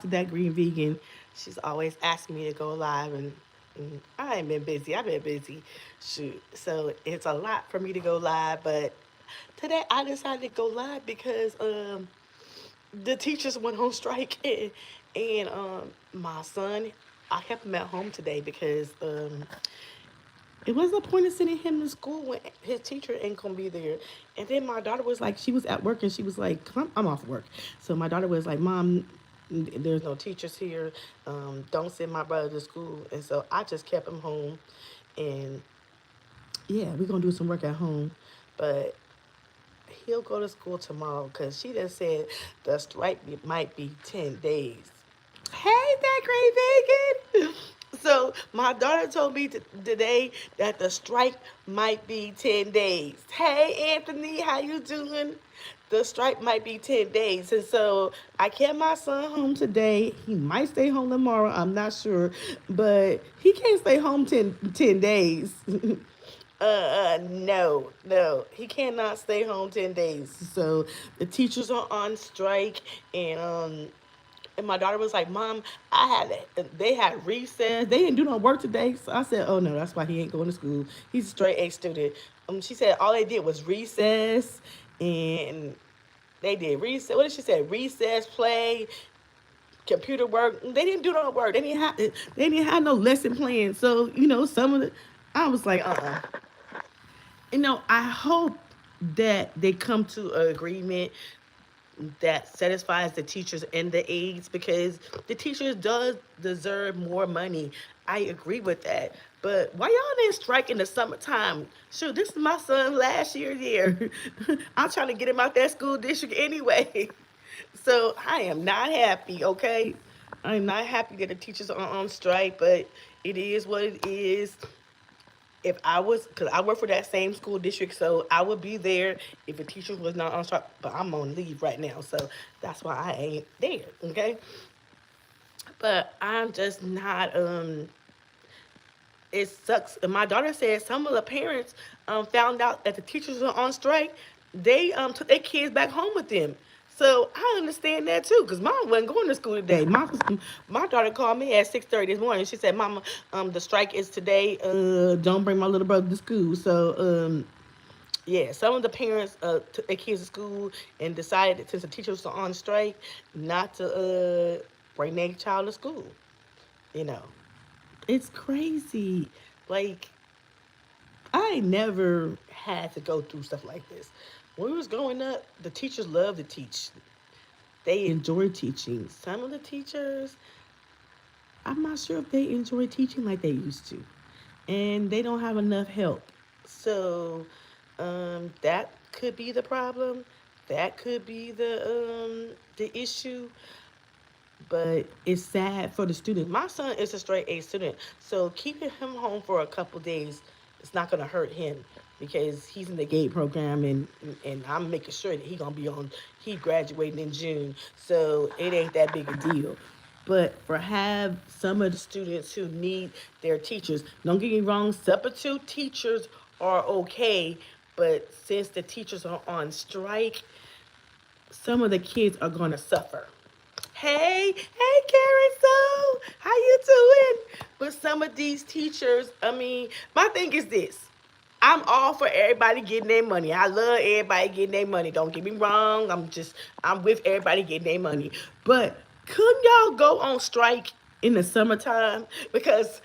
That green vegan, she's always asking me to go live, and I ain't been busy. I've been busy, shoot. So it's a lot for me to go live, but today I decided to go live because the teachers went on strike, and my son, I kept him at home today because it was no point in sending him to school when his teacher ain't gonna be there. And then my daughter was like, she was at work and she was like, 'cause I'm off work. So my daughter was like, Mom, there's no teachers here. Don't send my brother to school. And so I just kept him home. And yeah, we're gonna do some work at home. But he'll go to school tomorrow because she just said the strike might be 10 days. Hey, that great vegan. So my daughter told me today that the strike might be 10 days. Hey, Anthony, how you doing? The strike might be 10 days. And so I kept my son home today. He might stay home tomorrow. I'm not sure. But he can't stay home 10 days. No, no, he cannot stay home 10 days. So the teachers are on strike, and my daughter was like, "Mom, they had recess. They didn't do no work today." So I said, "Oh no, that's why he ain't going to school. He's a straight A student." She said all they did was recess, and they did recess. What did she say? Recess, play, computer work. They didn't do no work. They didn't have no lesson plan. So some of the, I was like, I hope that they come to an agreement that satisfies the teachers and the aides because the teachers does deserve more money. I agree with that. But why y'all didn't strike in the summertime? Shoot, this is my son's last year. I'm trying to get him out that school district anyway. So I am not happy, okay? I'm not happy that the teachers are on strike, but it is what it is. If I was, because I work for that same school district, so I would be there if the teacher was not on strike. But I'm on leave right now, so that's why I ain't there. Okay, but I'm just not. It sucks. And my daughter said some of the parents found out that the teachers were on strike. They took their kids back home with them. So I understand that too, cause mom wasn't going to school today. My daughter called me at 6:30 this morning. She said, "Mama, the strike is today. Don't bring my little brother to school." So yeah, some of the parents took their kids to school and decided since the teachers are on strike, not to bring their child to school. You know, it's crazy. Like I never had to go through stuff like this. When we was growing up, the teachers loved to teach. They enjoy teaching. Some of the teachers, I'm not sure if they enjoy teaching like they used to, and they don't have enough help. So that could be the problem. That could be the issue. But it's sad for the student. My son is a straight A student, so keeping him home for a couple days is not gonna hurt him because he's in the GATE program, and I'm making sure that he gonna be on. He graduating in June, so it ain't that big a deal. But for have some of the students who need their teachers, don't get me wrong, substitute teachers are okay, but since the teachers are on strike, some of the kids are gonna suffer. Hey, Karen. So, how you doing? But some of these teachers, I mean, my thing is this. I'm all for everybody getting their money. I love everybody getting their money. Don't get me wrong. I'm with everybody getting their money. But couldn't y'all go on strike in the summertime? Because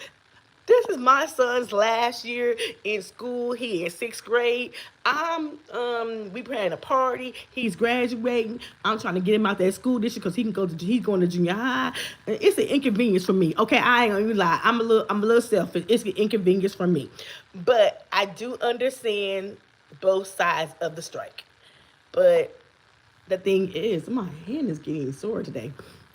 this is my son's last year in school. He in sixth grade. We planning a party. He's graduating. I'm trying to get him out that school district because he's going to junior high. It's an inconvenience for me. Okay, I ain't gonna even lie. I'm a little selfish. It's an inconvenience for me, but I do understand both sides of the strike. But the thing is, my hand is getting sore today.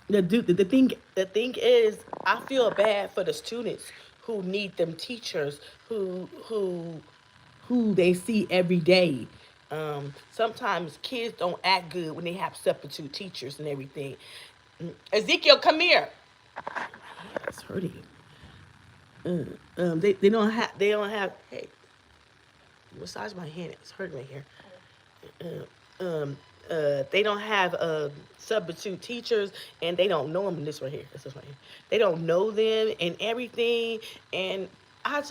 The thing is, I feel bad for the students who need them teachers who they see every day. Sometimes kids don't act good when they have substitute teachers and everything. Ezekiel, come here. It's hurting. They don't have. Hey, massage my hand. It's hurting right here. They don't have substitute teachers, and they don't know them. This right here, this right here. They don't know them and everything, and I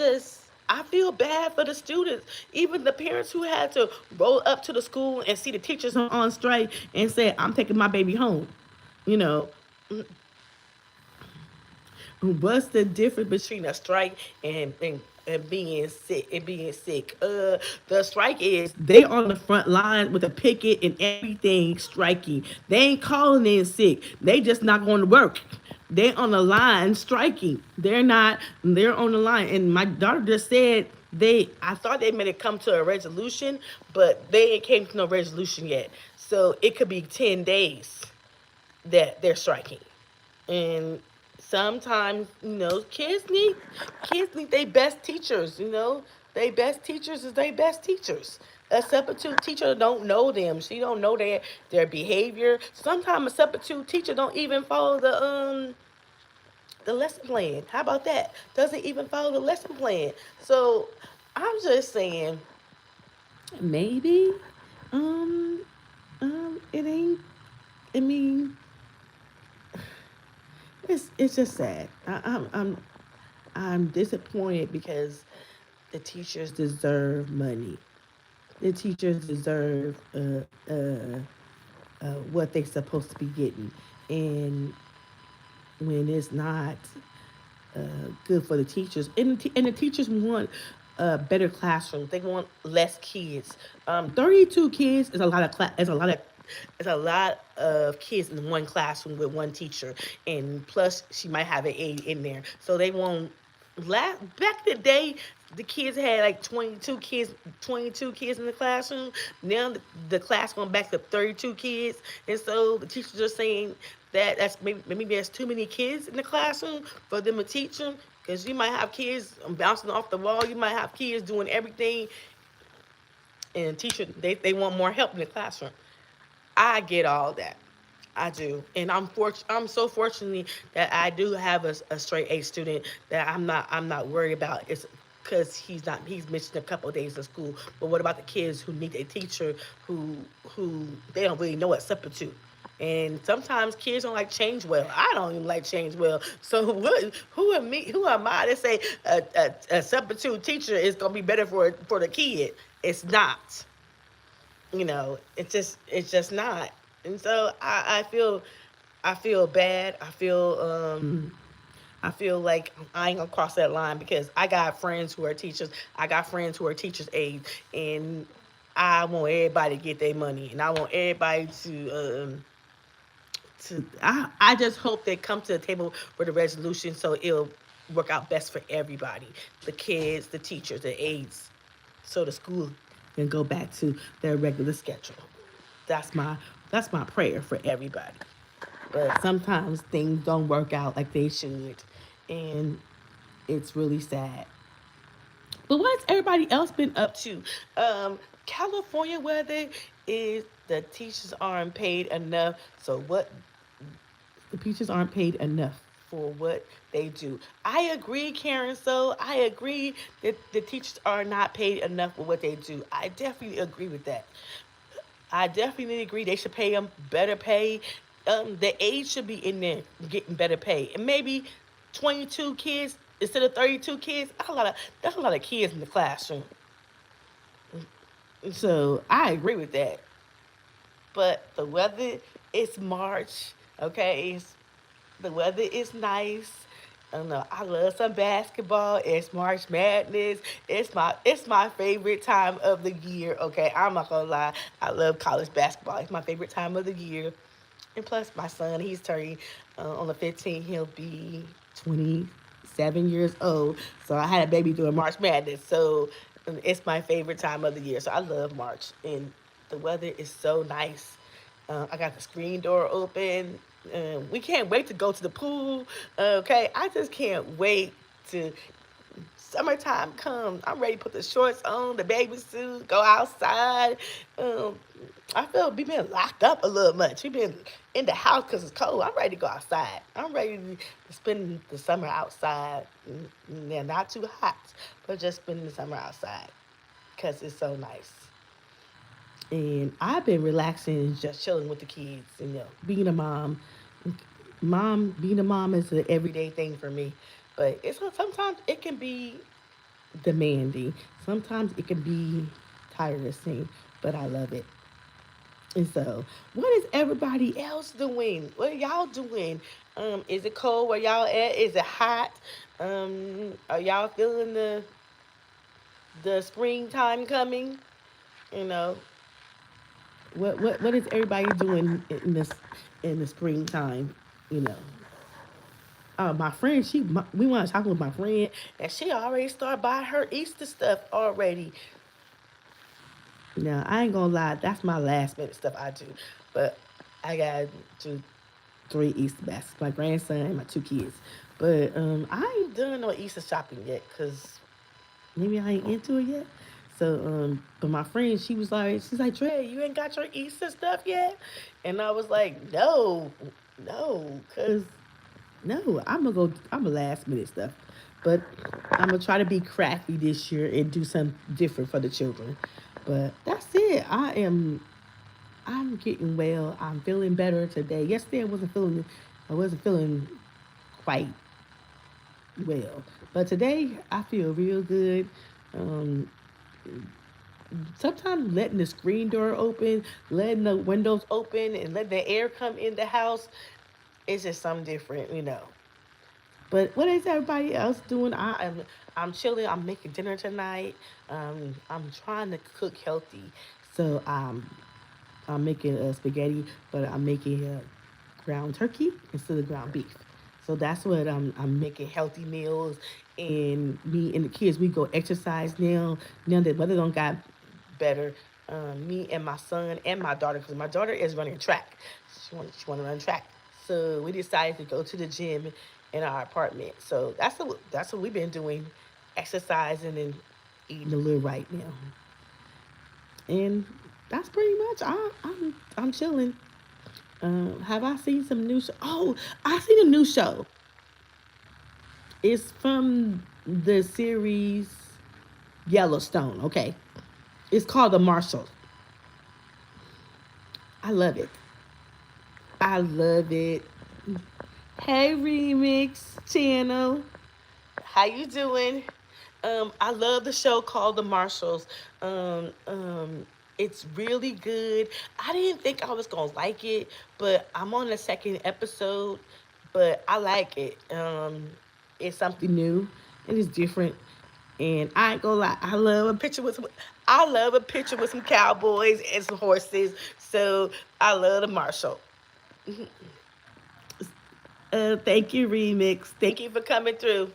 feel bad for the students, even the parents who had to roll up to the school and see the teachers on strike and say, "I'm taking my baby home." You know, what's the difference between a strike and being sick and being sick? The strike is they on the front line with a picket and everything striking. They ain't calling in sick. They just not going to work. They on the line striking. They're not. They're on the line. And my daughter just said they. I thought they made it come to a resolution, but they ain't came to no resolution yet. So it could be 10 days that they're striking. And sometimes, kids need their best teachers. They best teachers is they best teachers. A substitute teacher don't know them. She don't know their behavior. Sometimes a substitute teacher don't even follow the lesson plan. How about that? Doesn't even follow the lesson plan. So I'm just saying, maybe um it ain't. I mean, it's just sad. I'm disappointed because the teachers deserve money. The teachers deserve what they're supposed to be getting, and when it's not uh, good for the teachers, and the teachers want better classrooms. They want less kids. 32 kids is a lot of kids in one classroom with one teacher, and plus she might have an aide in there. So they won't. Back in the day, the kids had like 22 kids in the classroom. Now the class going back to 32 kids, and so the teachers are saying that maybe there's too many kids in the classroom for them to teach them. Because you might have kids bouncing off the wall, you might have kids doing everything, and teacher they want more help in the classroom. I get all that. I do, and I'm so fortunate that I do have a straight A student that I'm not worried about. It's because he's missing a couple of days of school. But what about the kids who need a teacher who they don't really know what substitute? And sometimes kids don't like change well. I don't even like change well. So who am I to say a substitute teacher is gonna be better for the kid? It's not. It's just not. And so I feel bad. I feel like I ain't gonna cross that line because I got friends who are teachers. I got friends who are teachers' aides, and I want everybody to get their money, and I want everybody I just hope they come to the table with a resolution so it'll work out best for everybody, the kids, the teachers, the aides, so the school can go back to their regular schedule. That's my that's my prayer for everybody. But sometimes things don't work out like they should, and it's really sad. But what's everybody else been up to? California weather is the teachers aren't paid enough. So what the teachers aren't paid enough for what they do. I agree, Karen. So I agree that the teachers are not paid enough for what they do. I definitely agree with that. I definitely agree they should pay them better pay. The aides should be in there getting better pay, and maybe 22 kids instead of 32 kids. That's a lot of kids in the classroom. So I agree with that. But the weather, it's March, okay? The weather is nice. I don't know. I love some basketball. It's March Madness. It's my favorite time of the year. Okay, I'm not gonna lie. I love college basketball. It's my favorite time of the year. And plus, my son, he's turning on the 15th. He'll be 27 years old. So I had a baby during March Madness. So it's my favorite time of the year. So I love March, and the weather is so nice. I got the screen door open. We can't wait to go to the pool. Okay, I just can't wait to summertime come. I'm ready to put the shorts on, the baby suit, go outside. Um, I feel we been locked up a little much. We been in the house because it's cold. I'm ready to go outside. I'm ready to spend the summer outside. Yeah, not too hot, but just spending the summer outside because it's so nice. And I've been relaxing and just chilling with the kids. And, being a mom, being a mom is an everyday thing for me. But sometimes it can be demanding. Sometimes it can be tiresome, but I love it. And so, what is everybody else doing? What are y'all doing? Is it cold where y'all at? Is it hot? Are y'all feeling the springtime coming? You know, what is everybody doing in the springtime? You know, my friend, we want to talk with my friend, and she already started buying her Easter stuff already. Now I ain't gonna lie, that's my last minute stuff I do, but I gotta do 3 Easter baskets, my grandson and my 2 kids. But I ain't done no Easter shopping yet, cause maybe I ain't into it yet. So, but my friend, she's like, Trey, you ain't got your Easter stuff yet? And I was like, no, cause no, I'm a last minute stuff. But I'm gonna try to be crafty this year and do something different for the children. But that's it. I'm getting well. I'm feeling better today. Yesterday I wasn't feeling quite well. But today I feel real good. Um, Sometimes letting the screen door open, letting the windows open, and letting the air come in the house is just something different. But what is everybody else doing? I'm chilling. I'm making dinner tonight. I'm trying to cook healthy, so I'm making spaghetti, but I'm making ground turkey instead of ground beef. So that's what I'm making healthy meals. And me and the kids, we go exercise now. Now that weather don't got better, me and my son and my daughter, because my daughter is running track. She want to run track. So we decided to go to the gym in our apartment. So that's what we've been doing, exercising and eating a little right now. And that's pretty much I'm chilling. Have I seen some new show? Oh, I seen a new show. It's from the series Yellowstone. Okay, it's called The Marshals. I love it. I love it. Hey, Remix Channel, how you doing? I love the show called The Marshals. Um, um, it's really good. I didn't think I was gonna like it, but I'm on the second episode. But I like it. It's something new. It is different, and I ain't gonna lie. I love a picture with some cowboys and some horses. So I love the Marshall. Thank you, Remix. Thank you for coming through.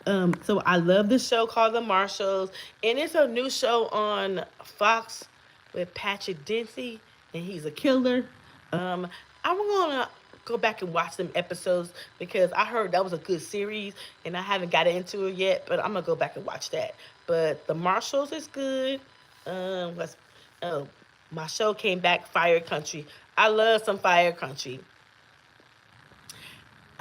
So I love the show called The Marshalls, and it's a new show on Fox with Patrick Dempsey, and he's a killer. Um, I'm gonna go back and watch some episodes because I heard that was a good series, and I haven't got into it yet. But I'm gonna go back and watch that. But The Marshalls is good. What's oh, my show came back, Fire Country. I love some Fire Country.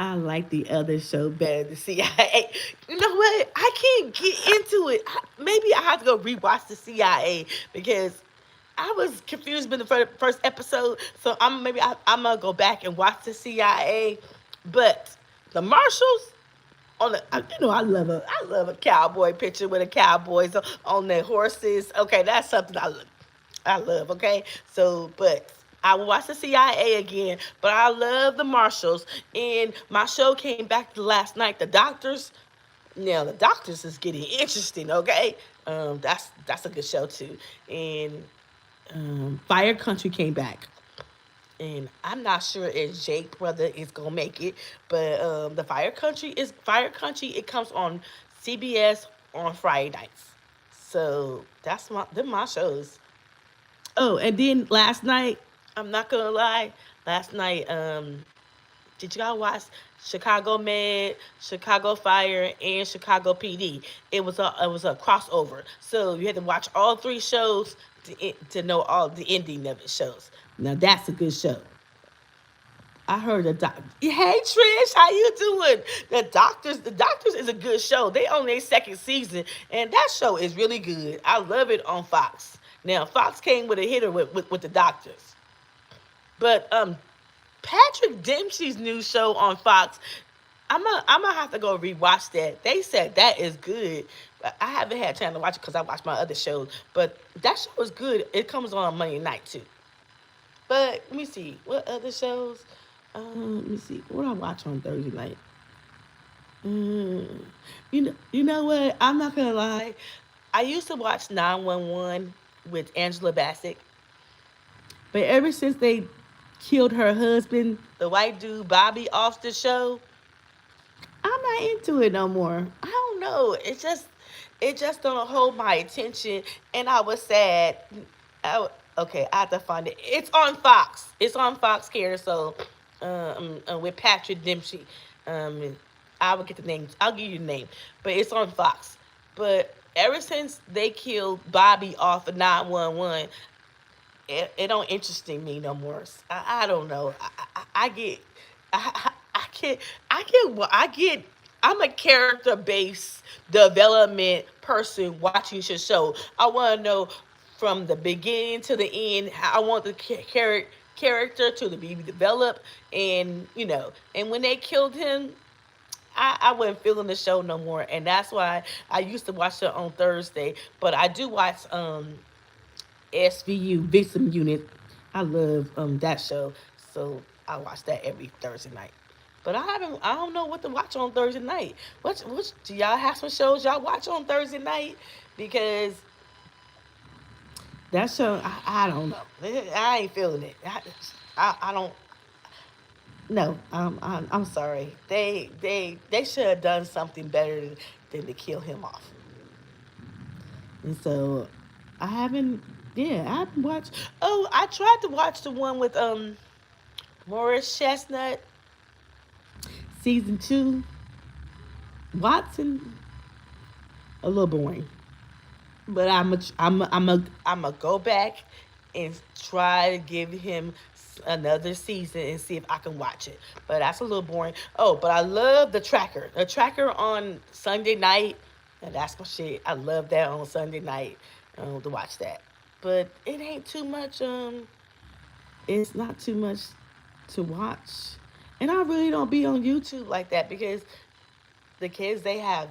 I like the other show better, the CIA. You know what? I can't get into it. Maybe I have to go rewatch the CIA because I was confused with the first episode. So I'm gonna go back and watch the CIA. But the Marshalls I love a cowboy picture with the cowboys on their horses. Okay, that's something I love, okay? So, but I will watch the CIA again, but I love the Marshals. And my show came back last night, The Doctors. Now, The Doctors is getting interesting, okay? That's a good show too. And Fire Country came back. And I'm not sure if Jake brother is gonna make it, but the Fire Country. It comes on CBS on Friday nights, so them my shows. Oh, and then last night, I'm not gonna lie, last night, did y'all watch Chicago Med, Chicago Fire, and Chicago PD? It was a crossover, so you had to watch all 3 shows to know all the ending of the shows. Now that's a good show. I heard Hey Trish, how you doing? The Doctors is a good show. They on their second season, and that show is really good. I love it on Fox. Now Fox came with a hitter with the doctors, but Patrick Dempsey's new show on Fox. I'm gonna have to go rewatch that. They said that is good. But I haven't had time to watch it because I watch my other shows. But that show is good. It comes on Monday night too. But let me see what other shows. Let me see what I watch on Thursday night. Mm, you know what? I'm not gonna lie. I used to watch 911 with Angela Bassett, but ever since they killed her husband, the white dude Bobby, off the show, I'm not into it no more. I don't know. It just don't hold my attention, and I was sad. Okay, I have to find it. It's on Fox. It's on Fox here. So, with Patrick Dempsey, um, I will get the names. I'll give you the name, but it's on Fox. But ever since they killed Bobby off of 911, it don't interest me no more. I don't know. I get I get I get I'm a character based development person watching your show. I want to know from the beginning to the end. How I want the character to be developed, and and when they killed him, I wasn't feeling the show no more, and that's why I used to watch it on Thursday. But I do watch SVU Victim Unit. I love that show, so I watch that every Thursday night. But I don't know what to watch on Thursday night. What do y'all have some shows y'all watch on Thursday night? Because that show I don't know. I ain't feeling it. I don't. No, I'm sorry. They should have done something better than to kill him off. And so I haven't. Yeah, I haven't watched. Oh, I tried to watch the one with Morris Chestnut, season 2. Watson, a little boring. But I'm a go back and try to give him another season and see if I can watch it. But that's a little boring. Oh, but I love the Tracker. The Tracker on Sunday night. And that's my shit. I love that on Sunday night to watch that. But it ain't too much. It's not too much to watch. And I really don't be on YouTube like that because the kids they have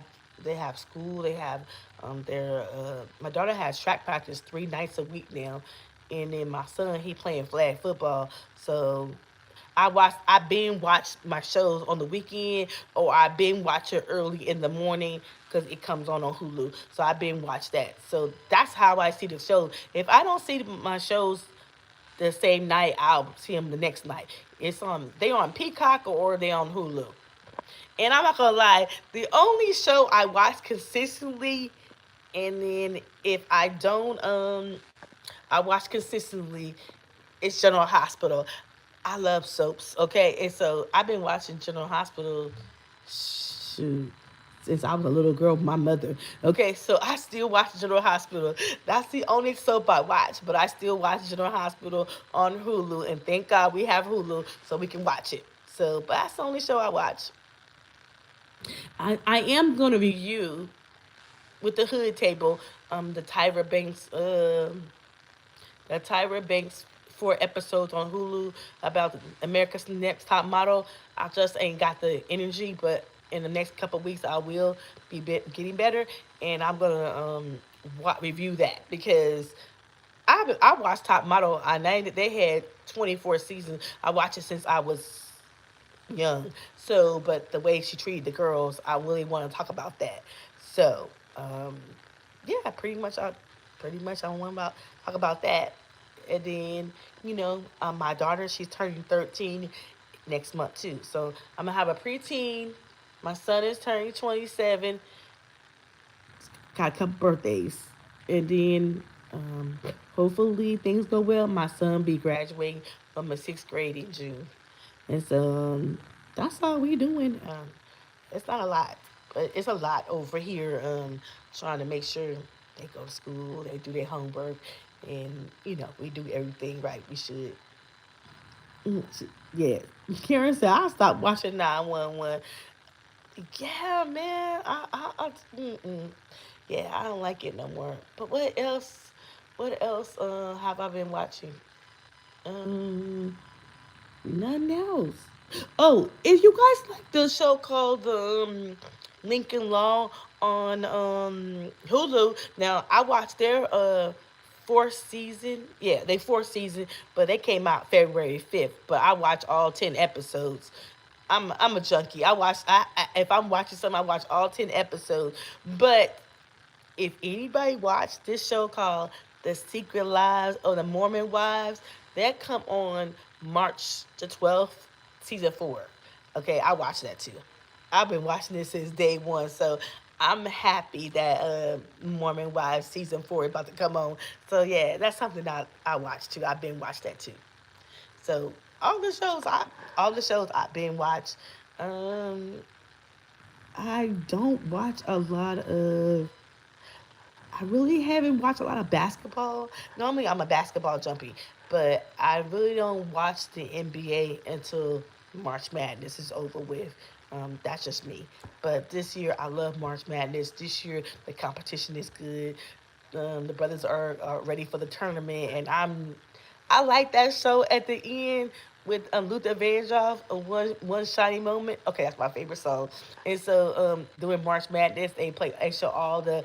school, they have their my daughter has track practice 3 nights a week now, and then my son he playing flag football. So I been watch my shows on the weekend, or I been watch it early in the morning because it comes on Hulu. So I been watch that. So that's how I see the shows. If I don't see my shows the same night, I'll see them the next night. It's on they on Peacock or they on Hulu. And I'm not gonna lie, the only show I watch consistently, and then if I don't, I watch consistently, it's General Hospital. I love soaps, okay? And so I've been watching General Hospital, shoot, since I was a little girl with my mother. Okay, so I still watch General Hospital. That's the only soap I watch, but I still watch General Hospital on Hulu, and thank God we have Hulu so we can watch it. So, but that's the only show I watch. I am going to review with the hood table the Tyra Banks 4 episodes on Hulu about America's Next Top Model. I just ain't got the energy, but in the next couple of weeks I will getting better, and I'm gonna review that because I watched Top Model. I named it. They had 24 seasons. I watched it since I was young. So, but the way she treated the girls, I really want to talk about that. So, yeah, pretty much I want to talk about that. And then, my daughter, she's turning 13 next month too. So I'm gonna have a preteen. My son is turning 27. Got a couple birthdays, and then hopefully things go well. My son be graduating from the 6th grade in June. And so that's all we doing. It's not a lot, but it's a lot over here. Trying to make sure they go to school, they do their homework, and we do everything right. We should. Mm, Yeah, Karen said I stopped watching 911. Yeah, man. Mm-mm. Yeah, I don't like it no more. But what else? What else have I been watching? Um, Nothing else. Oh, if you guys like the show called Lincoln Law on Hulu, now I watched their fourth season. Yeah, they fourth season, but they came out February 5th. But I watched all 10 episodes. I'm a junkie. If I'm watching something, I watch all 10 episodes. But if anybody watched this show called The Secret Lives of the Mormon Wives, that come on March 12th, season 4. Okay, I watched that too. I've been watching this since day one, so I'm happy that Mormon Wives season 4 is about to come on. So yeah, that's something that I watched too. I've been watched that too. So all the shows I've been watched. Um, I don't watch a lot of I really haven't watched a lot of basketball. Normally, I'm a basketball jumpy, but I really don't watch the NBA until March Madness is over with. That's just me. But this year, I love March Madness. This year, the competition is good. The brothers are ready for the tournament, and I like that show at the end with Luther Vandross, a one shiny moment. Okay, that's my favorite song. And so during March Madness, they show all the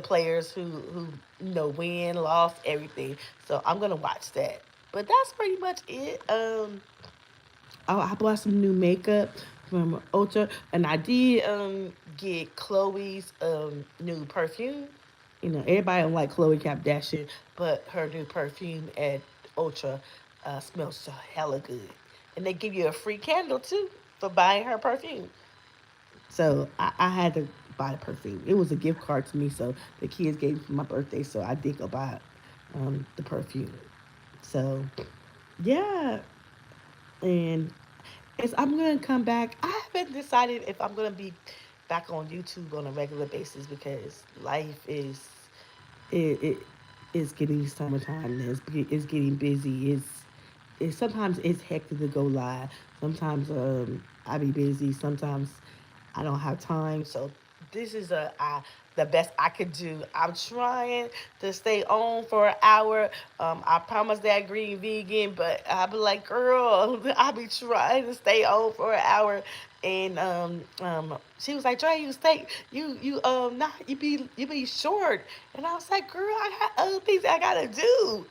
players who win, lost, everything. So I'm gonna watch that. But that's pretty much it. I bought some new makeup from Ulta, and I did get Chloe's new perfume. Everybody don't like Chloe Kardashian, but her new perfume at Ultra smells so hella good. And they give you a free candle too for buying her perfume. So I had to buy the perfume. It was a gift card to me, so the kids gave me for my birthday, so I did go buy the perfume. So yeah, and as I'm gonna come back, I haven't decided if I'm gonna be back on YouTube on a regular basis because life it is getting summertime. It's getting busy. It's sometimes it's hectic to go live. Sometimes I be busy. Sometimes I don't have time. So this is the best I could do. I'm trying to stay on for an hour. I promise that green vegan, but I be like, girl, I be trying to stay on for an hour. And she was like, Dre, not you be short. And I was like, girl, I got other things I gotta do.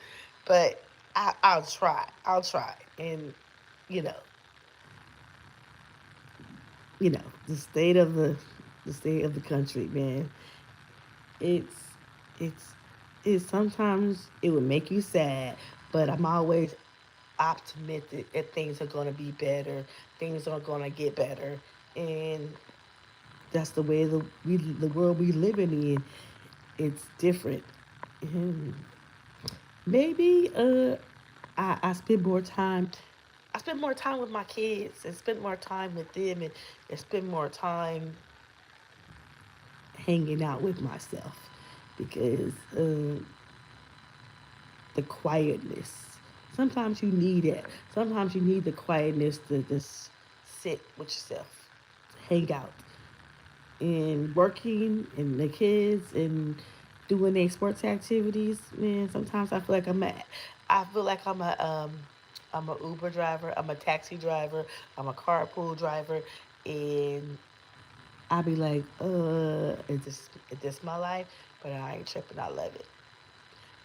But I'll try. I'll try. And you know, you know, the state of the country, man. It's it's it's sometimes it would make you sad, but I'm always optimistic that things are gonna be better. Things are gonna get better, and that's the way the world we living in. It's different. And maybe I spend more time. I spend more time with my kids and spend more time with them and spend more time hanging out with myself because the quietness. Sometimes you need it. Sometimes you need the quietness to just sit with yourself, hang out, and working and the kids and doing their sports activities. Man, sometimes I feel like I'm a Uber driver. I'm a taxi driver. I'm a carpool driver, and I be like, is this my life? But I ain't tripping. I love it.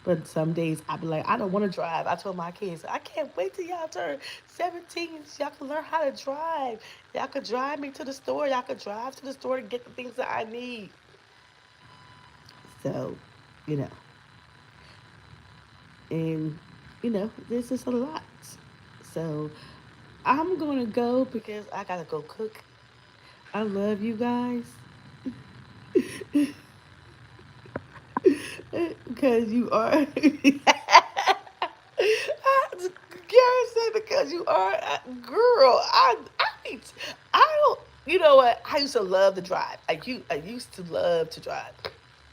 But some days I be like, I don't want to drive. I told my kids, I can't wait till y'all turn 17 so y'all can learn how to drive. Y'all could drive me to the store. Y'all could drive to the store to get the things that I need. So, you know, and this is a lot. So I'm gonna go because I gotta go cook. I love you guys. Because you are. Gary said because you are a girl. I don't. You know what? I used to love to drive. I used to love to drive,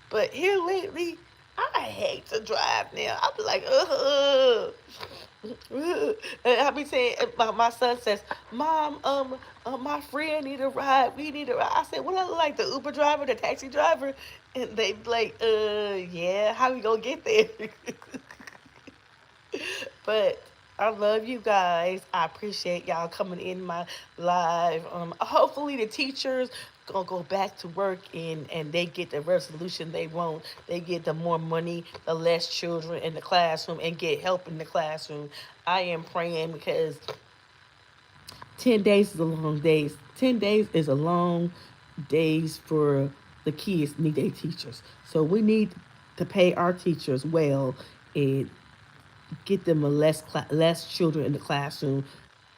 but here lately, I hate to drive now. I be like, ugh. And I be saying, my son says, "Mom, my friend need a ride. We need a ride." I said, "What I look like, the Uber driver, the taxi driver?" And they be like, yeah. How we gonna get there?" But I love you guys. I appreciate y'all coming in my live. Hopefully the teachers gonna go back to work and they get the resolution they want. They get the more money, the less children in the classroom, and get help in the classroom. I am praying because 10 days is a long days. 10 days is a long days for the kids need their teachers. So we need to pay our teachers well and get them a less children in the classroom,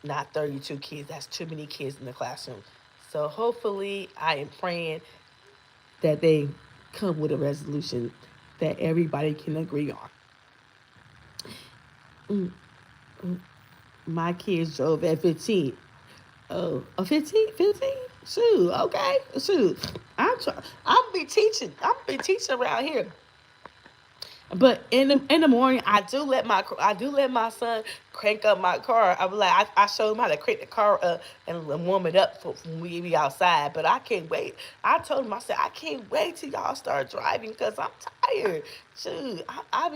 not 32 kids. That's too many kids in the classroom. So hopefully, I am praying that they come with a resolution that everybody can agree on. Mm, mm. My kids drove at 15. Oh, a 15? 15? Shoot, okay. Shoot. I'll be teaching. I'll be teaching around here. But in the morning, I do let my son crank up my car. I was like I showed him how to crank the car up and warm it up for when we be outside. But I can't wait. I told him, I said, I can't wait till y'all start driving because I'm tired. Shoot, I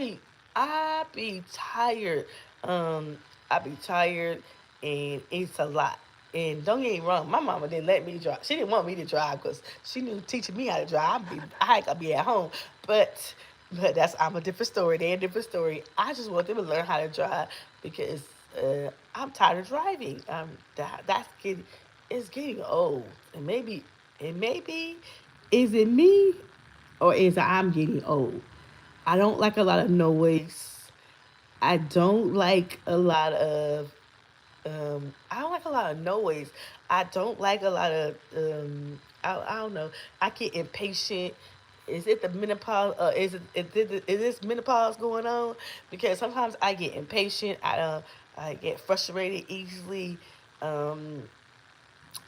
be tired. Um, I be tired, and it's a lot. And don't get me wrong, my mama didn't let me drive. She didn't want me to drive because she knew teaching me how to drive. I gotta be at home, but that's I'm a different story. They're a different story. I just want them to learn how to drive because I'm tired of driving. That's getting it's getting old, and maybe is it me or is it I'm getting old? I don't like a lot of noise. I don't like a lot of I don't like a lot of noise. I don't like a lot of I don't know. I get impatient. Is it the menopause? Is this menopause going on? Because sometimes I get impatient. I get frustrated easily. Um,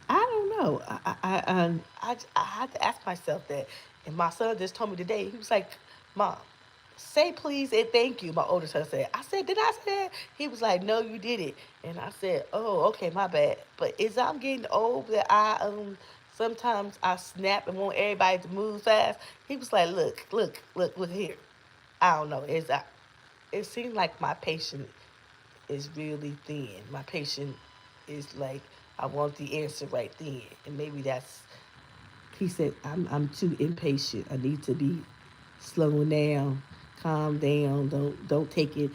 I don't know. I had to ask myself that. And my son just told me today. He was like, "Mom, say please and thank you." My older son said. I said, "Did I say that?" He was like, "No, you didn't." And I said, "Oh, okay, my bad." But as I'm getting old, that I sometimes I snap and want everybody to move fast. He was like, "Look, look, look, look here." I don't know. It seems like my patience is really thin. My patience is like I want the answer right then, and maybe that's. He said, I'm too impatient. I need to be slowing down, calm down. Don't take it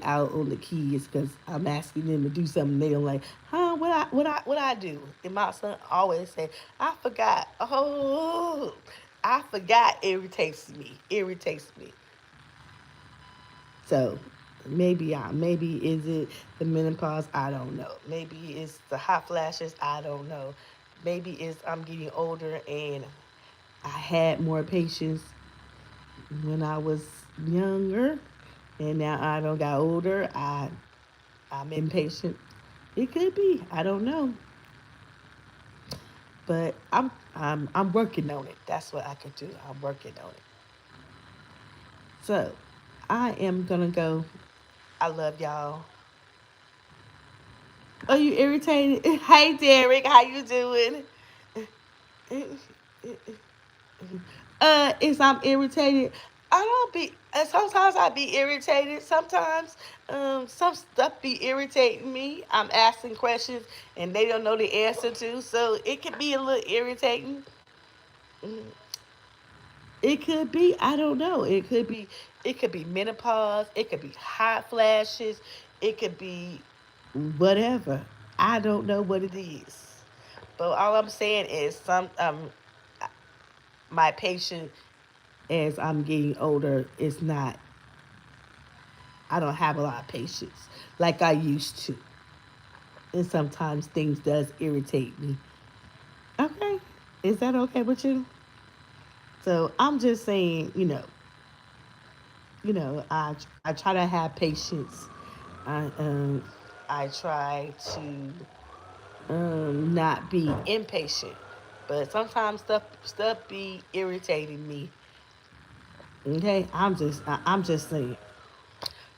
out on the kids because I'm asking them to do something they don't like. Huh? What I do? And my son always say, I forgot. Oh, I forgot. Irritates me. So maybe is it the menopause? I don't know. Maybe it's the hot flashes. I don't know. Maybe it's I'm getting older and I had more patience when I was younger, and now I don't got older. I'm impatient. It could be. I don't know, but I'm working on it. That's what I could do. I'm working on it. So I am gonna go. I love y'all. Are you irritated? Hey Derek, how you doing? Is I'm irritated. I don't be. Sometimes I be irritated. Sometimes, some stuff be irritating me. I'm asking questions and they don't know the answer to, so it can be a little irritating. Mm, It could be. I don't know. It could be. It could be menopause. It could be hot flashes. It could be whatever. I don't know what it is. But all I'm saying is my patience as I'm getting older is not. I don't have a lot of patience like I used to, and sometimes things does irritate me. Okay, is that okay with you? So I'm just saying, I try to have patience. I I try to not be impatient, but sometimes stuff be irritating me. Okay, I'm just saying.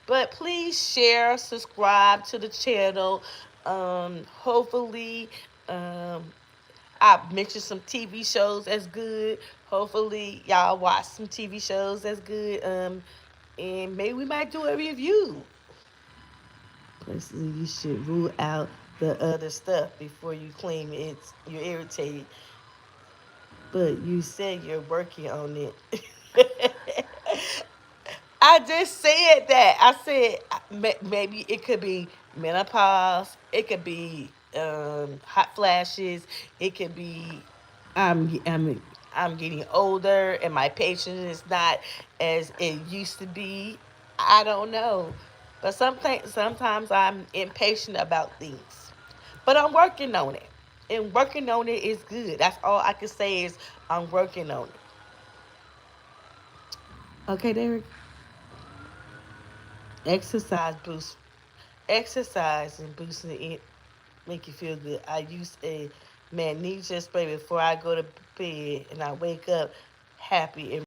But please share, subscribe to the channel. Hopefully, I mentioned some TV shows that's good. Hopefully, y'all watch some TV shows that's good. And maybe we might do a review. Personally, you should rule out the other stuff before you claim you're irritated. But you said you're working on it. I just said that. I said maybe it could be menopause. It could be hot flashes. It could be I'm I'm I'm getting older and my patience is not as it used to be. I don't know, but sometimes I'm impatient about things. But I'm working on it, and working on it is good. That's all I can say is I'm working on it. Okay, Derek. Exercise boosts exercise and boosting it make you feel good. I use a magnesium spray before I go to bed, and I wake up happy and